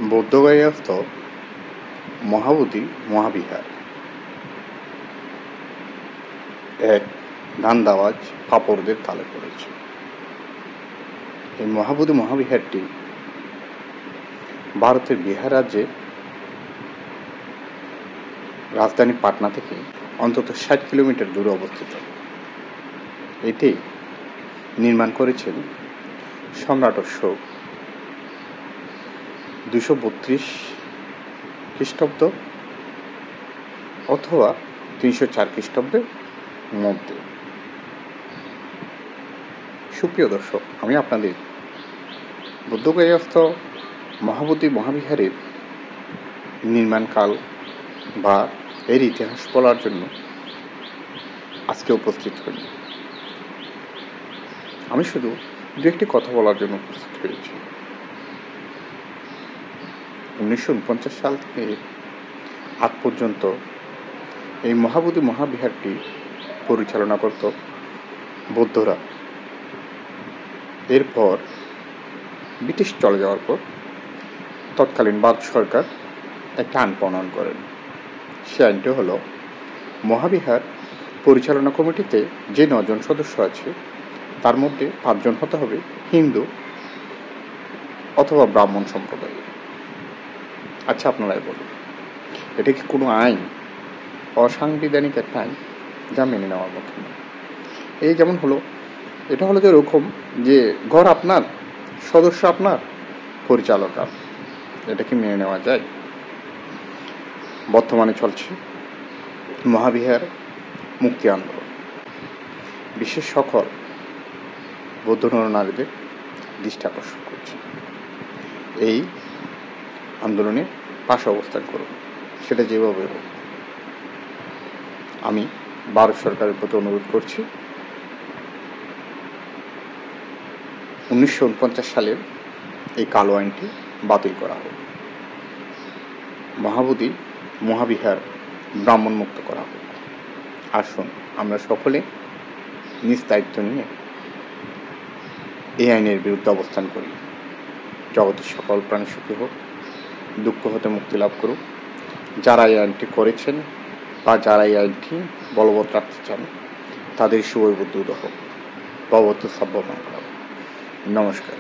বৌদ্ধগয়াস্থ মহাবোধি মহাবিহার এক ধান্দাবাজ ফাপড়দের তালে পড়েছে। এই মহাবোধি মহাবিহারটি ভারতের বিহার রাজ্যে রাজধানী পাটনা থেকে অন্তত 60 কিলোমিটার দূরে অবস্থিত। এটি নির্মাণ করেছেন সম্রাট অশোক 232 খ্রিস্টাব্দ অথবা 304 খ্রিস্টাব্দের মধ্যে। সুপ্রিয় দর্শক, আমি আপনাদের বৌদ্ধগয়াস্থ মহাবোধি মহাবিহারের নির্মাণকাল বা এর ইতিহাস বলার জন্য আজকে উপস্থিত হই। আমি শুধু দু একটি কথা বলার জন্য উপস্থিত হয়েছি। 1949 সাল থেকে আজ পর্যন্ত এই মহাবোধি মহাবিহারটি পরিচালনা করত বৌদ্ধরা। এরপর ব্রিটিশ চলে যাওয়ার পর তৎকালীন ভারত সরকার একটা আইন প্রণয়ন করেন। সে আইনটি হলো, মহাবিহার পরিচালনা কমিটিতে যে 9 জন সদস্য আছে তার মধ্যে 5 জন হতে হবে হিন্দু অথবা ব্রাহ্মণ সম্প্রদায়ের। আচ্ছা, আপনারাই বলুন, এটা কি কোনো আইন? অসাংবিধানিক একটা আইন, যা মেনে নেওয়ার মতো না। এই যেমন হলো, এটা হলো যেরকম যে ঘর আপনার, সদস্য আপনার, পরিচালক আপনার। এটা কি মেনে নেওয়া যায়? বর্তমানে চলছে মহাবিহার মুক্তি আন্দোলন। বিশ্বের সকল বৌদ্ধ নরনারীদের দৃষ্টি আকর্ষণ করছে। এই আন্দোলনে পাশে অবস্থান করুন, সেটা যেভাবে হোক। আমি ভারত সরকারের প্রতি অনুরোধ করছি, 1949 সালের এই কালো আইনটি বাতিল করা হোক, মহাবোধি মহাবিহার ব্রাহ্মণ মুক্ত করা হোক। আসুন আমরা সকলে নিজ দায়িত্ব নিয়ে এই আইনের বিরুদ্ধে অবস্থান করি। জগতের সকল প্রাণী সুখী হোক, দুঃখ হতে মুক্তি লাভ করুক। যারা এই আইনটি করেছেন বা যারা এই আইনটি বলবৎ রাখতে চান, তাদের শুভ বুদ্ধি হোক, ভগবত সভ্য মঙ্গল। নমস্কার।